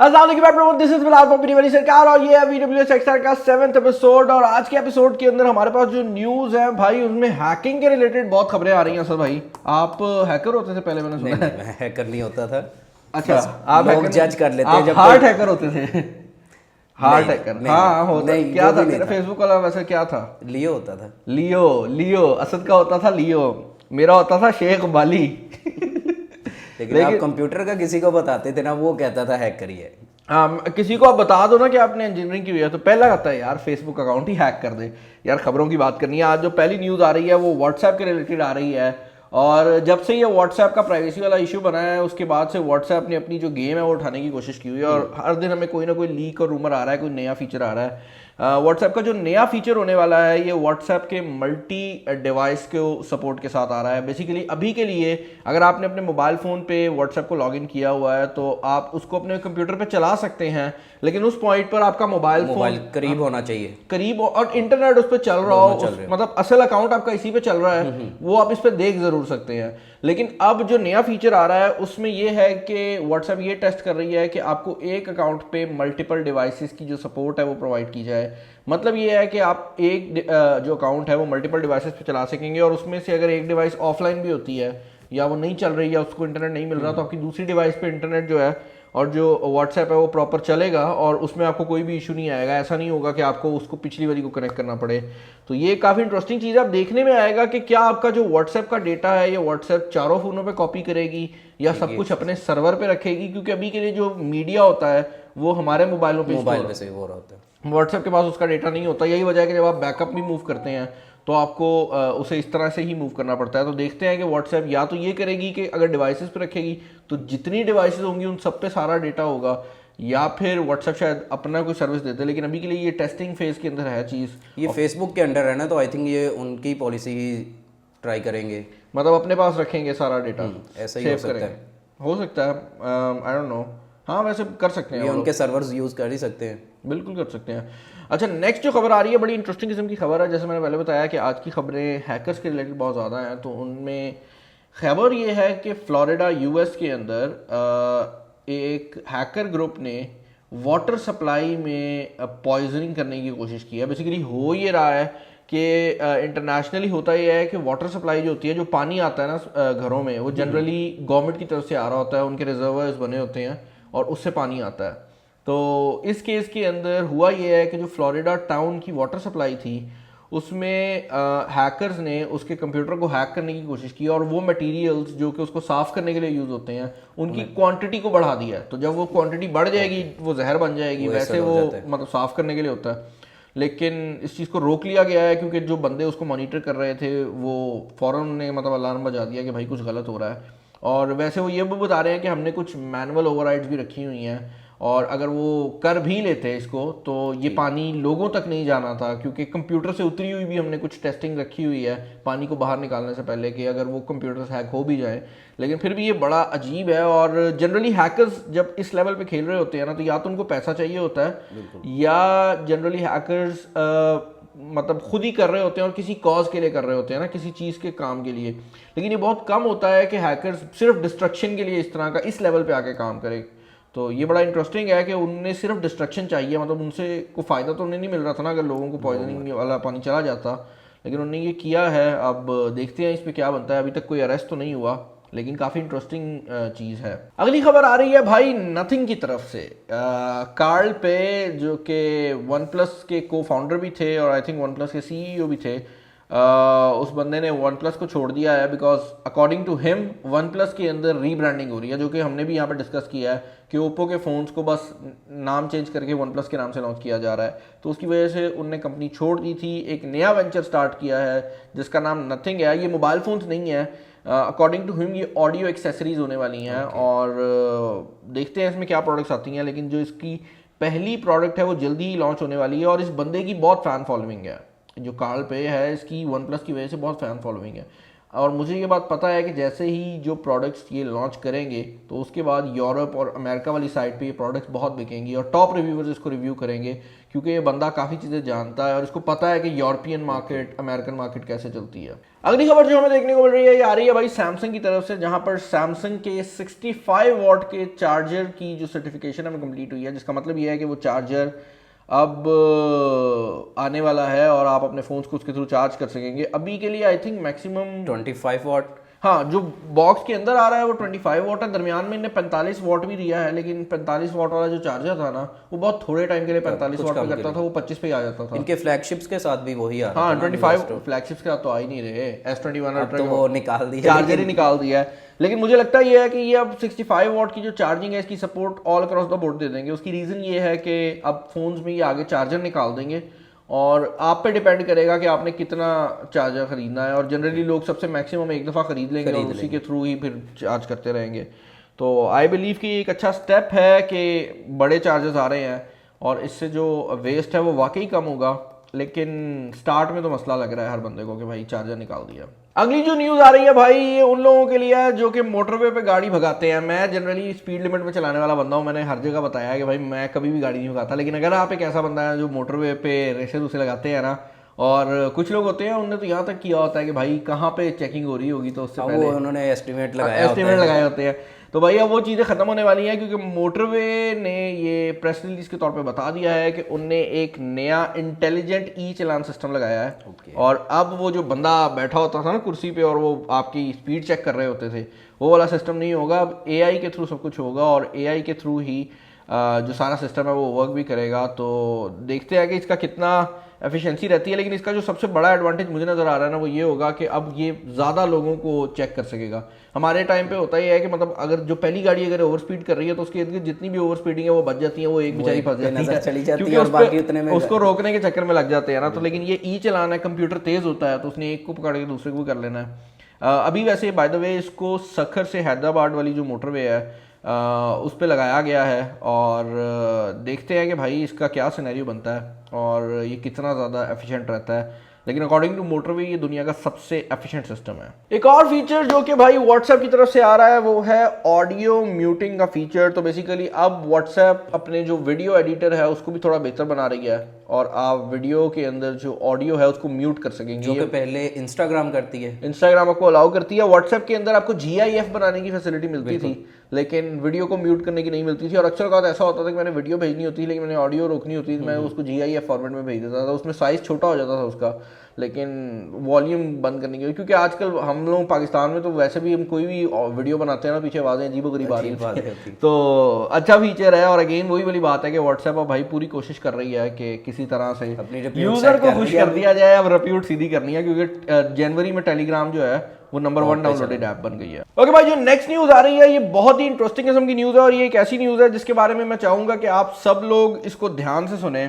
This is Bilal पपरी वाली सरकार और ये है VWS XR का 7th एपिसोड। और आज के एपिसोड के अंदर हमारे पास जो न्यूज है भाई उसमें हैकिंग के रिलेटेड बहुत खबरें आ रही हैं। सर भाई आप हैकर होते थे पहले, मैंने सुना है। मैं हैकर नहीं होता था। अच्छा, आप लोग जज कर लेते हैं जब हार्ट हैकर होते थे। हार्ट हैकर, हाँ होता। नहीं, क्या था नहीं तेरा फेसबुक वाला वैसे क्या था? लियो होता था। लियो असद का होता था लियो, मेरा होता था शेख बाली। लेकिन आप कंप्यूटर का किसी को बताते थे ना, वो कहता था हैक करिए। हाँ, किसी को आप बता दो ना कि आपने इंजीनियरिंग की हुई है तो पहला कहता है यार फेसबुक अकाउंट ही हैक कर दे। यार खबरों की बात करनी है। आज जो पहली न्यूज़ आ रही है वो व्हाट्सएप के रिलेटेड आ रही है। और जब से ये व्हाट्सएप का प्राइवेसी वाला इशू बना है उसके बाद से व्हाट्सएप ने अपनी जो गेम है वो उठाने की कोशिश की हुई है। और हर दिन हमें कोई ना कोई लीक और रूमर आ रहा है, कोई नया फीचर आ रहा है। व्हाट्सएप का जो नया फीचर होने वाला है ये व्हाट्सएप के मल्टी डिवाइस के सपोर्ट के साथ आ रहा है। बेसिकली अभी के लिए अगर आपने अपने मोबाइल फ़ोन पे व्हाट्सएप को लॉगिन किया हुआ है तो आप उसको अपने कंप्यूटर पे चला सकते हैं, लेकिन उस पॉइंट पर आपका मोबाइल फोन करीब होना चाहिए, करीब, और इंटरनेट उस पर चल रहा हो, मतलब असल अकाउंट आपका इसी पे चल रहा है, वो आप इस पे देख जरूर सकते हैं। लेकिन अब जो नया फीचर आ रहा है उसमें यह है कि व्हाट्सएप ये टेस्ट कर रही है कि आपको एक अकाउंट पे मल्टीपल डिवाइसेस की जो सपोर्ट है वो प्रोवाइड की जाए। मतलब ये है कि आप एक जो अकाउंट है वो मल्टीपल डिवाइसेस पे चला सकेंगे, और उसमें से अगर एक डिवाइस ऑफलाइन भी होती है या वो नहीं चल रही है, उसको इंटरनेट नहीं मिल रहा, तो आपकी दूसरी डिवाइस पे इंटरनेट जो है और जो व्हाट्सएप है वो प्रॉपर चलेगा और उसमें आपको कोई भी इशू नहीं आएगा। ऐसा नहीं होगा कि आपको उसको पिछली वाली को कनेक्ट करना पड़े। तो ये काफ़ी इंटरेस्टिंग चीज़ है। अब देखने में आएगा कि क्या आपका जो व्हाट्सएप का डेटा है ये व्हाट्सएप चारों फोनों पे कॉपी करेगी या सब कुछ अपने सर्वर पे रखेगी, क्योंकि अभी के लिए जो मीडिया होता है वो हमारे मोबाइलों पे से हो रहा होता है। व्हाट्सएप के पास उसका डेटा नहीं होता। यही वजह है कि जब आप बैकअप भी मूव करते हैं तो आपको उसे इस तरह से ही मूव करना पड़ता है। तो देखते हैं कि व्हाट्सएप या तो ये करेगी कि अगर डिवाइसेस पे रखेगी तो जितनी डिवाइसेस होंगी उन सब पे सारा डेटा होगा, या फिर व्हाट्सएप शायद अपना कोई सर्विस देते हैं। लेकिन अभी के लिए ये टेस्टिंग फेज के अंदर है चीज़। ये फेसबुक के अंडर है ना, तो आई थिंक ये उनकी पॉलिसी ही ट्राई करेंगे, मतलब अपने पास रखेंगे सारा डेटा, ऐसा ही हो सकता है। I don't know. हाँ वैसे कर सकते हैं, उनके सर्वर्स यूज कर ही सकते हैं, बिल्कुल कर सकते हैं। अच्छा, नेक्स्ट जो खबर आ रही है बड़ी इंटरेस्टिंग किस्म की खबर है। जैसे मैंने पहले बताया कि आज की खबरें हैकर्स के रिलेटेड बहुत ज़्यादा हैं, तो उनमें खबर ये है कि फ्लोरिडा यूएस के अंदर एक हैकर ग्रुप ने वाटर सप्लाई में पॉइजनिंग करने की कोशिश की है। बेसिकली हो ये रहा है कि इंटरनेशनली होता ये है कि वाटर सप्लाई जो होती है, जो पानी आता है ना घरों में, वो जनरली गवर्नमेंट की तरफ से आ रहा होता है, उनके रिजर्वर्स बने होते हैं और उससे पानी आता है। तो इस केस के अंदर हुआ ये है कि जो फ्लोरिडा टाउन की वाटर सप्लाई थी उसमें हैकर्स ने उसके कंप्यूटर को हैक करने की कोशिश की और वो मटेरियल्स जो कि उसको साफ़ करने के लिए यूज़ होते हैं उनकी क्वांटिटी को बढ़ा दिया है। तो जब वो क्वांटिटी बढ़ जाएगी वो जहर बन जाएगी। वैसे वो मतलब साफ़ करने के लिए होता है, लेकिन इस चीज़ को रोक लिया गया है क्योंकि जो बंदे उसको मॉनिटर कर रहे थे वो फ़ौरन ने मतलब अलार्म बजा दिया कि भाई कुछ गलत हो रहा है। और वैसे वो ये भी बता रहे हैं कि हमने कुछ मैनुअल ओवरराइड्स भी रखी हुई हैं, और अगर वो कर भी लेते इसको तो ये पानी लोगों तक नहीं जाना था, क्योंकि कंप्यूटर से उतरी हुई भी हमने कुछ टेस्टिंग रखी हुई है पानी को बाहर निकालने से पहले कि अगर वो कंप्यूटर से हैक हो भी जाए। लेकिन फिर भी ये बड़ा अजीब है। और जनरली हैकर्स जब इस लेवल पे खेल रहे होते हैं ना, तो या तो उनको पैसा चाहिए होता है या जनरली हैकर्स मतलब खुद ही कर रहे होते हैं और किसी कॉज के लिए कर रहे होते हैं ना, किसी चीज़ के काम के लिए। लेकिन ये बहुत कम होता है कि हैकर्स सिर्फ डिस्ट्रक्शन के लिए इस तरह का इस लेवल पे आके काम करें। तो ये बड़ा इंटरेस्टिंग है कि उन्हें सिर्फ डिस्ट्रक्शन चाहिए, मतलब उनसे कोई फ़ायदा तो उन्हें नहीं मिल रहा था ना अगर लोगों को पॉइजनिंग वाला पानी चला जाता, लेकिन उन्होंने ये किया है। अब देखते हैं इस पर क्या बनता है। अभी तक कोई अरेस्ट तो नहीं हुआ, लेकिन काफ़ी इंटरेस्टिंग चीज़ है। अगली खबर आ रही है भाई नथिंग की तरफ से। कार्ल पे जो कि वन प्लस के को फाउंडर भी थे और आई थिंक वन प्लस के CEO भी थे, उस बंदे ने वन प्लस को छोड़ दिया है because according to him OnePlus के अंदर रीब्रांडिंग हो रही है, जो कि हमने भी यहाँ पर डिस्कस किया है कि ओप्पो के फ़ोन्स को बस नाम चेंज करके वन प्लस के नाम से लॉन्च किया जा रहा है। तो उसकी वजह से उनने कंपनी छोड़ दी थी, एक नया वेंचर स्टार्ट किया है जिसका नाम नथिंग है। ये मोबाइल फ़ोन्स नहीं है, अकॉर्डिंग टू हिम ये ऑडियो एक्सेसरीज होने वाली हैं। और देखते हैं इसमें क्या प्रोडक्ट्स आती हैं, लेकिन जो इसकी पहली प्रोडक्ट है वो जल्दी ही लॉन्च होने वाली है। और इस बंदे की बहुत फ़ैन फॉलोइंग है, जो कार्ल पे है इसकी वन प्लस की वजह से बहुत फ़ैन फॉलोइंग है। और मुझे ये बात पता है कि जैसे ही जो प्रोडक्ट्स ये लॉन्च करेंगे तो उसके बाद यूरोप और अमेरिका वाली साइड पे ये प्रोडक्ट्स बहुत बिकेंगी और टॉप रिव्यूअर्स इसको रिव्यू करेंगे, क्योंकि ये बंदा काफ़ी चीज़ें जानता है और इसको पता है कि यूरोपियन मार्केट, अमेरिकन मार्केट कैसे चलती है। अगली खबर जो हमें देखने को मिल रही है ये आ रही है भाई सैमसंग की तरफ से, जहां पर सैमसंग के 65 वॉट के चार्जर की जो सर्टिफिकेशन है कंप्लीट हुई है, जिसका मतलब ये है कि वो चार्जर अब आने वाला है और आप अपने फ़ोन्स को उसके थ्रू चार्ज कर सकेंगे। अभी के लिए आई थिंक मैक्सिमम 25 वॉट, हाँ, जो बॉक्स के अंदर आ रहा है वो 25 वॉट है, दरमियान में इन्हें 45 वॉट भी दिया है, लेकिन 45 वॉट वाला जो चार्जर था ना वो बहुत थोड़े टाइम के लिए 45 वॉट पे करता था, वो 25 पे आ जाता था। इनके फ्लैगशिप्स के साथ भी वही आ रहा हाँ, था 25 फ्लैगशिप्स के साथ तो आ ही नहीं रहे, S21 अब तो वो निकाल दिया, चार्जर ही निकाल दिया है। लेकिन मुझे लगता है ये है कि ये अब 65 वॉट की जो चार्जिंग है इसकी support all across the board दे देंगे। उसकी रीज़न ये है कि अब फोन्स में ये आगे चार्जर निकाल देंगे और आप पे डिपेंड करेगा कि आपने कितना चार्जर खरीदना है, और जनरली लोग सबसे मैक्सिमम एक दफ़ा खरीद लेंगे और उसी के थ्रू ही फिर चार्ज करते रहेंगे। तो आई बिलीव कि एक अच्छा स्टेप है कि बड़े चार्जर्स आ रहे हैं और इससे जो वेस्ट है वो वाकई कम होगा, लेकिन स्टार्ट में तो मसला लग रहा है हर बंदे को कि भाई चार्जर निकाल दिया। अगली जो न्यूज़ आ रही है भाई ये उन लोगों के लिए है जो कि मोटरवे पे गाड़ी भगाते हैं। मैं जनरली स्पीड लिमिट में चलाने वाला बंदा हूँ, मैंने हर जगह बताया है कि भाई मैं कभी भी गाड़ी नहीं भगाता, लेकिन अगर आप एक ऐसा बंदा है जो मोटरवे पे रेसे रूसे लगाते हैं ना, और कुछ लोग होते हैं उन्होंने तो यहाँ तक किया होता है कि भाई कहाँ पे चेकिंग हो रही होगी तो उससे पहले उन्होंने एस्टिमेट लगाए होते हैं। तो भाई अब वो चीज़ें ख़त्म होने वाली हैं, क्योंकि मोटरवे ने ये प्रेस रिलीज के तौर पे बता दिया है कि उनने एक नया इंटेलिजेंट ई चालान सिस्टम लगाया है। और अब वो जो बंदा बैठा होता था ना कुर्सी पे और वो आपकी स्पीड चेक कर रहे होते थे, वो वाला सिस्टम नहीं होगा, अब AI के थ्रू सब कुछ होगा और AI के थ्रू ही जो सारा सिस्टम है वो वर्क भी करेगा। तो देखते हैं कि इसका कितना एफिशिएंसी रहती है, लेकिन इसका जो सबसे बड़ा एडवांटेज मुझे नज़र आ रहा है ना वो ये होगा कि अब ये ज़्यादा लोगों को चेक कर सकेगा। हमारे टाइम पे होता ही है कि मतलब अगर जो पहली गाड़ी अगर ओवर स्पीड कर रही है तो उसके इर्द गिर्द जितनी भी ओवर स्पीडिंग है वो बच जाती है, वो एक बेचारी फंस जाती है क्योंकि उसको रोकने के चक्कर में लग जाते हैं ना। तो लेकिन ये ई चलाना है, कंप्यूटर तेज़ होता है तो उसने एक को पकड़ के दूसरे को कर लेना है। अभी वैसे बाय द वे इसको सखर से हैदराबाद वाली जो मोटरवे है उस पर लगाया गया है और देखते हैं कि भाई इसका क्या सिनेरियो बनता है और ये कितना ज़्यादा एफिशिएंट रहता है। लेकिन अकॉर्डिंग टू मोटरवे ये दुनिया का सबसे एफिशिएंट सिस्टम है। एक और फीचर जो कि भाई व्हाट्सएप की तरफ से आ रहा है वो है ऑडियो म्यूटिंग का फीचर। तो बेसिकली अब व्हाट्सएप अपने जो वीडियो एडिटर है उसको भी थोड़ा बेहतर बना रही है और आप वीडियो के अंदर जो ऑडियो है उसको म्यूट कर सकेंगे, जो कि पहले इंस्टाग्राम करती है। इंस्टाग्राम आपको अलाउ करती है। व्हाट्सएप के अंदर आपको GIF बनाने की फैसिलिटी मिलती थी लेकिन वीडियो को म्यूट करने की नहीं मिलती थी। और अक्सर बात ऐसा होता था कि मैंने वीडियो भेजनी होती थी लेकिन मैंने ऑडियो रोकनी होती थी, मैं उसको GIF फॉर्मेट में भेज देता था, उसमें साइज छोटा हो जाता था उसका, लेकिन वॉल्यूम बंद करने की, क्योंकि आजकल हम लोग पाकिस्तान में तो वैसे भी हम कोई भी वीडियो बनाते हैं ना पीछे आवाज़ें अजीब-ओ-गरीब आ रही हैं, तो अच्छा फीचर है। और अगेन वही वाली बात है कि व्हाट्सएप अब भाई पूरी कोशिश कर रही है कि किसी तरह से यूजर को खुश कर दिया जाए। अब रिप्यूट सीधी करनी है क्योंकि जनवरी में टेलीग्राम जो है वो नंबर 1 डाउनलोडेड ऐप बन गई है। ओके भाई, जो नेक्स्ट न्यूज़ आ रही है ये बहुत ही इंटरेस्टिंग किस्म की न्यूज़ है और ये एक ऐसी न्यूज़ है जिसके बारे में मैं चाहूँगा कि आप सब लोग इसको ध्यान से सुने।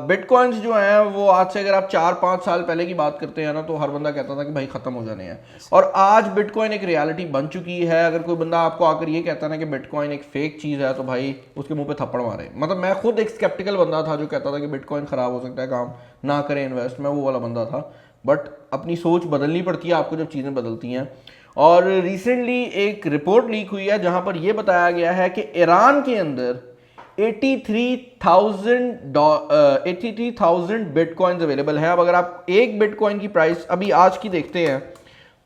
बिटकॉइंस जो हैं वो आज से अगर आप 4-5 साल पहले की बात करते हैं ना तो हर बंदा कहता था कि भाई ख़त्म हो जाने हैं, और आज बिटकॉइन एक रियलिटी बन चुकी है। अगर कोई बंदा आपको आकर ये कहता ना कि बिटकॉइन एक फेक चीज़ है तो भाई उसके मुंह पे थप्पड़ मारे। मतलब मैं खुद एक स्केप्टिकल बंदा था जो कहता था कि बिटकॉइन ख़राब हो सकता है, काम ना करें इन्वेस्ट, मैं वो वाला बंदा था। बट अपनी सोच बदलनी पड़ती है आपको जब चीज़ें बदलती हैं। और रिसेंटली एक रिपोर्ट लीक हुई है जहां पर यह बताया गया है कि ईरान के अंदर 83,000 बिटकॉइंस अवेलेबल हैं। अब अगर आप एक बिटकॉइन की प्राइस अभी आज की देखते हैं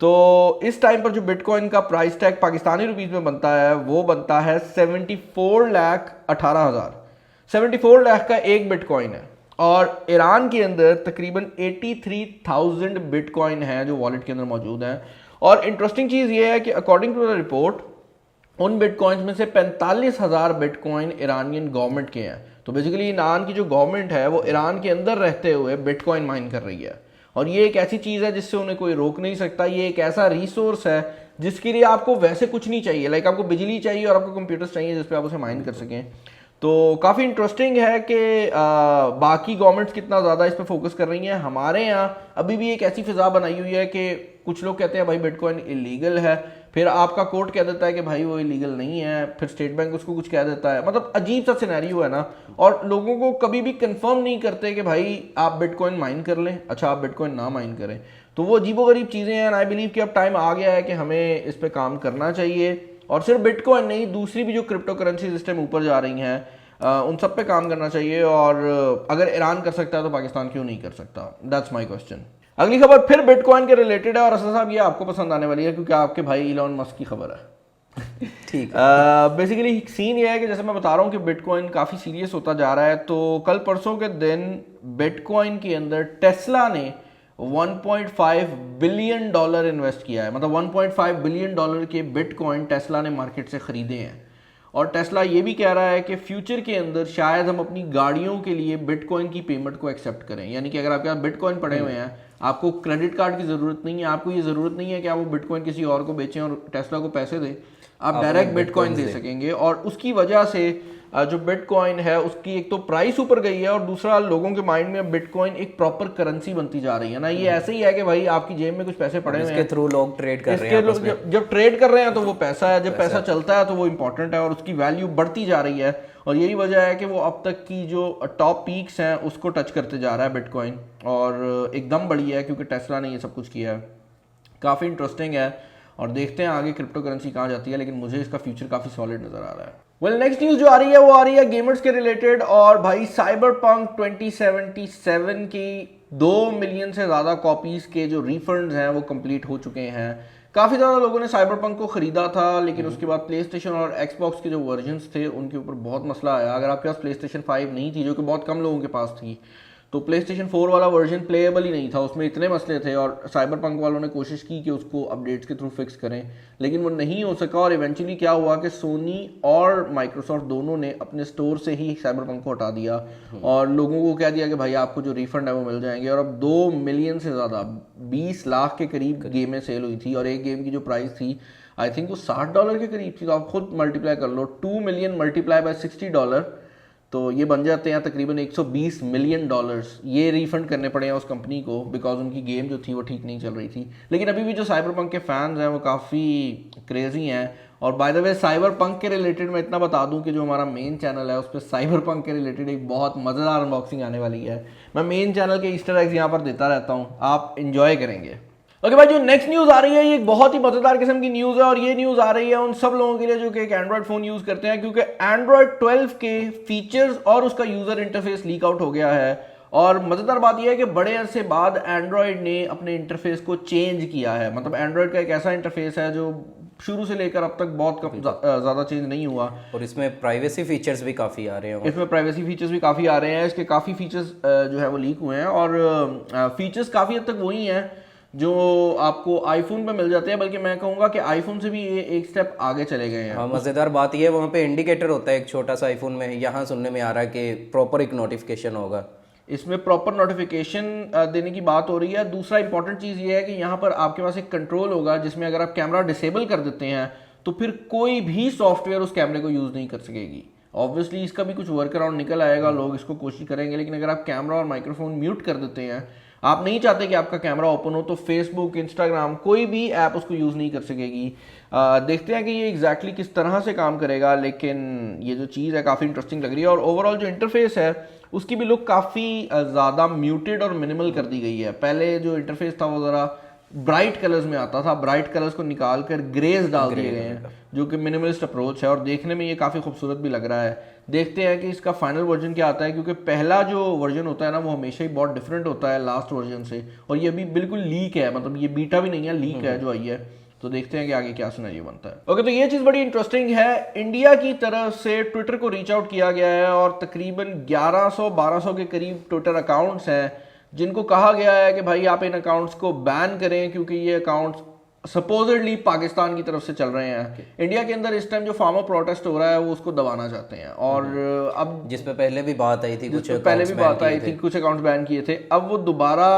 तो इस टाइम पर जो बिटकॉइन का प्राइस टैग पाकिस्तानी रुपीस में बनता है वो बनता है 74,18,000। 74 लाख का एक बिटकॉइन है और ईरान के अंदर तकरीबन 83,000 बिटकॉइन है जो वॉलेट के अंदर मौजूद हैं। और इंटरेस्टिंग चीज़ ये है कि अकॉर्डिंग टू द रिपोर्ट उन बिटकॉइंस में से 45,000 बिटकॉइन ईरानियन गवर्नमेंट के हैं। तो बेसिकली ईरान की जो गवर्नमेंट है वो ईरान के अंदर रहते हुए बिटकॉइन माइन कर रही है और ये एक ऐसी चीज़ है जिससे उन्हें कोई रोक नहीं सकता। ये एक ऐसा रिसोर्स है जिसके लिए आपको वैसे कुछ नहीं चाहिए, लाइक आपको बिजली चाहिए और आपको कंप्यूटर्स चाहिए जिस पे आप उसे माइन कर सकें। तो काफ़ी इंटरेस्टिंग है कि बाकी गवर्नमेंट्स कितना ज़्यादा इस पर फोकस कर रही हैं। हमारे यहाँ अभी भी एक ऐसी फिजा बनाई हुई है कि कुछ लोग कहते हैं भाई बिटकॉइन इलीगल है, फिर आपका कोर्ट कह देता है कि भाई वो इलीगल नहीं है, फिर स्टेट बैंक उसको कुछ कह देता है। मतलब अजीब सा सिनेरियो है ना, और लोगों को कभी भी कंफर्म नहीं करते कि भाई आप बिटकॉइन माइन कर लें, अच्छा आप बिटकॉइन ना माइन करें। तो वो अजीबोगरीब चीज़ें हैं। आई बिलीव कि अब टाइम आ गया है कि हमें इस पर काम करना चाहिए, और सिर्फ बिटकॉइन नहीं, दूसरी भी जो क्रिप्टो करेंसी सिस्टम ऊपर जा रही हैं उन सब पे काम करना चाहिए। और अगर ईरान कर सकता है तो पाकिस्तान क्यों नहीं कर सकता? That's my question. अगली खबर फिर बिटकॉइन के रिलेटेड है, और असद साहब ये आपको पसंद आने वाली है क्योंकि आपके भाई इलॉन मस्क की खबर है। ठीक है। बेसिकली सीन ये है कि जैसे मैं बता रहा हूँ कि बिटकॉइन काफ़ी सीरियस होता जा रहा है, तो कल परसों के दिन बिटकॉइन के अंदर टेस्ला ने 1.5 बिलियन डॉलर इन्वेस्ट किया है। मतलब 1.5 बिलियन डॉलर के बिटकॉइन टेस्ला ने मार्केट से खरीदे हैं। और टेस्ला ये भी कह रहा है कि फ्यूचर के अंदर शायद हम अपनी गाड़ियों के लिए बिटकॉइन की पेमेंट को एक्सेप्ट करें। यानी कि अगर आपके पास बिटकॉइन पड़े हुए हैं, आपको क्रेडिट कार्ड की ज़रूरत नहीं है, आपको ये ज़रूरत नहीं है कि आप वो बिटकॉइन किसी और को बेचें और टेस्ला को पैसे दें, आप डायरेक्ट बिटकॉइन दे सकेंगे। और उसकी वजह से जो बिटकॉइन है उसकी एक तो प्राइस ऊपर गई है, और दूसरा लोगों के माइंड में बिटकॉइन एक प्रॉपर करेंसी बनती जा रही है ना। ये ऐसे ही है कि भाई आपकी जेब में कुछ पैसे पड़े हुए हैं, इसके थ्रू लोग ट्रेड कर रहे हैं। जब ट्रेड कर रहे हैं तो वो पैसा है, जब पैसा चलता है तो वो इंपॉर्टेंट है, और उसकी वैल्यू बढ़ती जा रही है। और यही वजह है कि वो अब तक की जो टॉप पीक्स हैं उसको टच करते जा रहा है बिटकॉइन, और एकदम बढ़ी है क्योंकि टेस्ला ने ये सब कुछ किया है। काफ़ी इंटरेस्टिंग है, और देखते हैं आगे क्रिप्टो करेंसी कहाँ जाती है, लेकिन मुझे इसका फ्यूचर काफ़ी सॉलिड नज़र आ रहा है। नेक्स्ट न्यूज़ जो आ रही है वो आ रही है गेमर्स के रिलेटेड, और भाई साइबरपंक 2077 की 2 मिलियन से ज़्यादा कॉपीज़ के जो रिफंड्स हैं वो कंप्लीट हो चुके हैं। काफ़ी ज़्यादा लोगों ने साइबरपंक को ख़रीदा था, लेकिन उसके बाद प्ले स्टेशन और एक्सबॉक्स के जो वर्जन्स थे उनके ऊपर बहुत मसला आया। अगर आपके पास प्ले स्टेशन 5 नहीं थी, जो कि बहुत कम लोगों के पास थी, तो प्ले स्टेशन 4 वाला वर्जन प्लेएबल ही नहीं था, उसमें इतने मसले थे। और साइबरपंक वालों ने कोशिश की कि उसको अपडेट्स के थ्रू फिक्स करें, लेकिन वो नहीं हो सका। और इवेंचुअली क्या हुआ कि सोनी और माइक्रोसॉफ्ट दोनों ने अपने स्टोर से ही साइबरपंक को हटा दिया, और लोगों को कह दिया कि भाई आपको जो रिफंड है वो मिल जाएंगे। और अब 2 मिलियन से ज़्यादा 20 लाख के करीब गेमें सेल हुई थी, और एक गेम की जो प्राइस थी आई थिंक वो $60 के करीब थी। तो आप खुद मल्टीप्लाई कर लो, 2 मिलियन मल्टीप्लाई बाय $60, तो ये बन जाते हैं तकरीबन $120 मिलियन। ये रिफंड करने पड़े हैं उस कंपनी को, बिकॉज उनकी गेम जो थी वो ठीक नहीं चल रही थी। लेकिन अभी भी जो साइबरपंक के फैंस हैं वो काफ़ी क्रेजी हैं। और बाय द वे साइबरपंक के रिलेटेड मैं इतना बता दूं कि जो हमारा मेन चैनल है उस पर साइबरपंक के रिलेटेड एक बहुत मज़ेदार अनबॉक्सिंग आने वाली है। मैं मेन चैनल के ईस्टर एग्स यहाँ पर देता रहता हूँ, आप इंजॉय करेंगे। ओके भाई, जो नेक्स्ट न्यूज़ आ रही है ये एक बहुत ही मज़ेदार किस्म की न्यूज़ है, और ये न्यूज़ आ रही है उन सब लोगों के लिए जो कि एक एंड्रॉयड फ़ोन यूज़ करते हैं, क्योंकि एंड्रॉयड 12 के फीचर्स और उसका यूज़र इंटरफेस लीक आउट हो गया है। और मज़ेदार बात यह है कि बड़े अरसे बाद एंड्रॉयड ने अपने इंटरफेस को चेंज किया है। मतलब एंड्रॉयड का एक ऐसा इंटरफेस है जो शुरू से लेकर अब तक बहुत ज़्यादा चेंज नहीं हुआ, और इसमें प्राइवेसी फीचर्स भी काफ़ी आ रहे हैं। इसमें प्राइवेसी फीचर्स भी काफ़ी आ रहे हैं। इसके काफ़ी फीचर्स जो है वो लीक हुए हैं, और फीचर्स काफ़ी हद तक वही हैं जो आपको आईफोन पे मिल जाते हैं, बल्कि मैं कहूँगा कि आईफोन से भी ये एक स्टेप आगे चले गए हैं। हाँ, मज़ेदार बात ये है वहाँ पे इंडिकेटर होता है एक छोटा सा आईफोन में, यहाँ सुनने में आ रहा है कि प्रॉपर एक नोटिफिकेशन होगा। इसमें प्रॉपर नोटिफिकेशन देने की बात हो रही है। दूसरा इंपॉर्टेंट चीज़ ये है कि यहाँ पर आपके पास एक कंट्रोल होगा जिसमें अगर आप कैमरा डिसेबल कर देते हैं तो फिर कोई भी सॉफ्टवेयर उस कैमरे को यूज़ नहीं कर सकेगी। ऑब्वियसली इसका भी कुछ वर्क अराउंड निकल आएगा, लोग इसको कोशिश करेंगे, लेकिन अगर आप कैमरा और माइक्रोफोन म्यूट कर देते हैं, आप नहीं चाहते कि आपका कैमरा ओपन हो, तो फेसबुक, इंस्टाग्राम, कोई भी ऐप उसको यूज़ नहीं कर सकेगी। देखते हैं कि ये एग्जैक्टली किस तरह से काम करेगा, लेकिन ये जो चीज़ है काफ़ी इंटरेस्टिंग लग रही है। और ओवरऑल जो इंटरफेस है उसकी भी लुक काफ़ी ज़्यादा म्यूटेड और मिनिमल कर दी गई है। पहले जो इंटरफेस था वो ज़रा ब्राइट कलर्स में आता था, ब्राइट कलर्स को निकाल कर ग्रेज डाल दिए गए हैं, जो कि मिनिमलिस्ट अप्रोच है, और देखने में ये काफ़ी खूबसूरत भी लग रहा है। देखते हैं कि इसका फाइनल वर्जन क्या आता है, क्योंकि पहला जो वर्जन होता है ना वो हमेशा ही बहुत डिफरेंट होता है लास्ट वर्जन से, और ये अभी बिल्कुल लीक है, मतलब ये बीटा भी नहीं है, लीक है जो आई है। तो देखते हैं कि आगे क्या सिनेरियो बनता है। ओके, तो ये चीज़ बड़ी इंटरेस्टिंग है। इंडिया की तरफ से ट्विटर को रीच आउट किया गया है, और तकरीबन 1100-1200 के करीब ट्विटर अकाउंट्स हैं जिनको कहा गया है कि भाई आप इन अकाउंट्स को बैन करें, क्योंकि ये अकाउंट्स सपोजिडली पाकिस्तान की तरफ से चल रहे हैं। इंडिया के अंदर इस टाइम जो फार्मर प्रोटेस्ट हो रहा है वो उसको दबाना चाहते हैं। और अब जिस पे पहले भी बात आई थी, कुछ कुछ अकाउंट्स बैन किए थे, अब वो दोबारा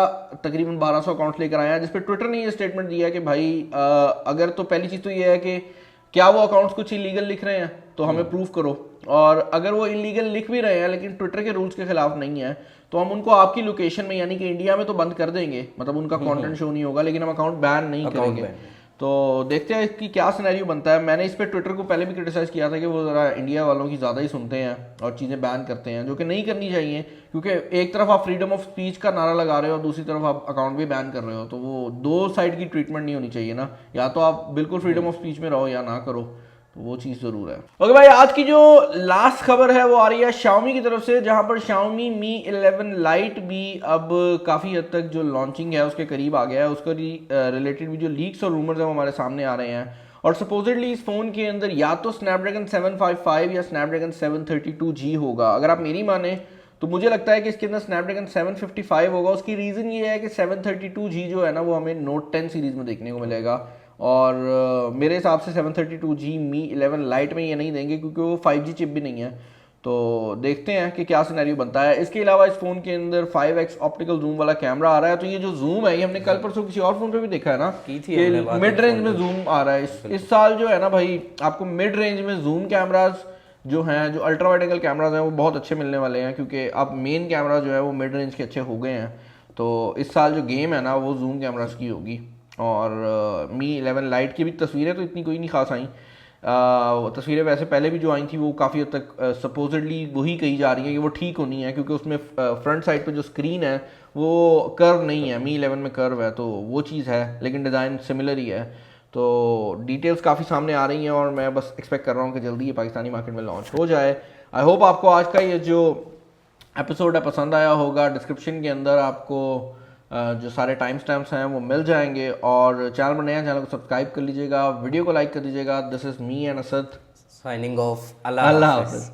तकरीबन 1200 अकाउंट्स लेकर आए हैं, जिस पे ट्विटर ने ये स्टेटमेंट दिया है कि भाई अगर तो पहली चीज़ तो ये है कि क्या वो अकाउंट्स कुछ इलीगल लिख रहे हैं तो हमें प्रूफ करो, और अगर वो इलीगल लिख भी रहे हैं लेकिन ट्विटर के रूल्स के खिलाफ नहीं है तो हम उनको आपकी लोकेशन में यानी कि इंडिया में तो बंद कर देंगे, मतलब उनका कंटेंट शो नहीं होगा, लेकिन हम अकाउंट बैन नहीं करेंगे। तो देखते हैं इसकी क्या सिनेरियो बनता है। मैंने इस पर ट्विटर को पहले भी क्रिटिसाइज़ किया था कि वो ज़रा इंडिया वालों की ज़्यादा ही सुनते हैं और चीज़ें बैन करते हैं, जो कि नहीं करनी चाहिए, क्योंकि एक तरफ आप फ्रीडम ऑफ स्पीच का नारा लगा रहे हो और दूसरी तरफ आप अकाउंट भी बैन कर रहे हो, तो वो दो साइड की ट्रीटमेंट नहीं होनी चाहिए ना। या तो आप बिल्कुल फ्रीडम ऑफ स्पीच में रहो या ना करो, तो वो चीज़ ज़रूर है। ओके भाई, आज की जो लास्ट खबर है वो आ रही है Xiaomi की तरफ से, जहां पर Xiaomi Mi 11 Lite भी अब काफ़ी हद तक जो लॉन्चिंग है उसके करीब आ गया है। उसका रिलेटेड भी जो लीक्स और रूमर्स हैं वो हमारे सामने आ रहे हैं, और सपोजिटली इस फ़ोन के अंदर या तो स्नैपड्रैगन 755 या स्नैपड्रैगन 732G होगा। अगर आप मेरी माने तो मुझे लगता है कि इसके अंदर स्नैपड्रैगन 755 होगा। उसकी रीज़न ये है कि 732G जो है ना वो हमें नोट 10 सीरीज़ में देखने को मिलेगा, और मेरे हिसाब से 732G Mi 11 Lite में ये नहीं देंगे, क्योंकि वो 5G चिप भी नहीं है। तो देखते हैं कि क्या सिनेरियो बनता है। इसके अलावा इस फ़ोन के अंदर 5x ऑप्टिकल जूम वाला कैमरा आ रहा है। तो ये जो जूम है ये हमने कल परसों किसी और फ़ोन पे भी देखा है ना, कि मिड रेंज में जूम आ रहा है। इस साल जो है ना भाई, आपको मिड रेंज में जूम कैमराज जो हैं, जो अल्ट्रा वाइड एंगल कैमराज हैं, वो बहुत अच्छे मिलने वाले हैं, क्योंकि अब मेन कैमरा जो है वो मिड रेंज के अच्छे हो गए हैं। तो इस साल जो गेम है ना वो जूम कैमराज की होगी। और Mi 11 Lite की भी तस्वीरें तो इतनी कोई नहीं खास आई। तस्वीरें वैसे पहले भी जो आई थी वो काफ़ी हद तक सपोजिटली वही कही जा रही है कि वो ठीक होनी है, क्योंकि उसमें फ्रंट साइड पे जो स्क्रीन है वो कर्व नहीं है। Mi 11 में कर्व है, तो वो चीज़ है, लेकिन डिज़ाइन सिमिलर ही है। तो डिटेल्स काफ़ी सामने आ रही हैं, और मैं बस एक्सपेक्ट कर रहा हूँ कि जल्दी ये पाकिस्तानी मार्केट में लॉन्च हो जाए। आई होप आपको आज का ये जो एपिसोड है पसंद आया होगा। डिस्क्रिप्शन के अंदर आपको जो सारे टाइम स्टैम्प्स हैं वो मिल जाएंगे, और चैनल पर नया, चैनल को सब्सक्राइब कर लीजिएगा, वीडियो को लाइक कर दीजिएगा। This is me and Asad signing off. अल्लाह हाफ़िज़।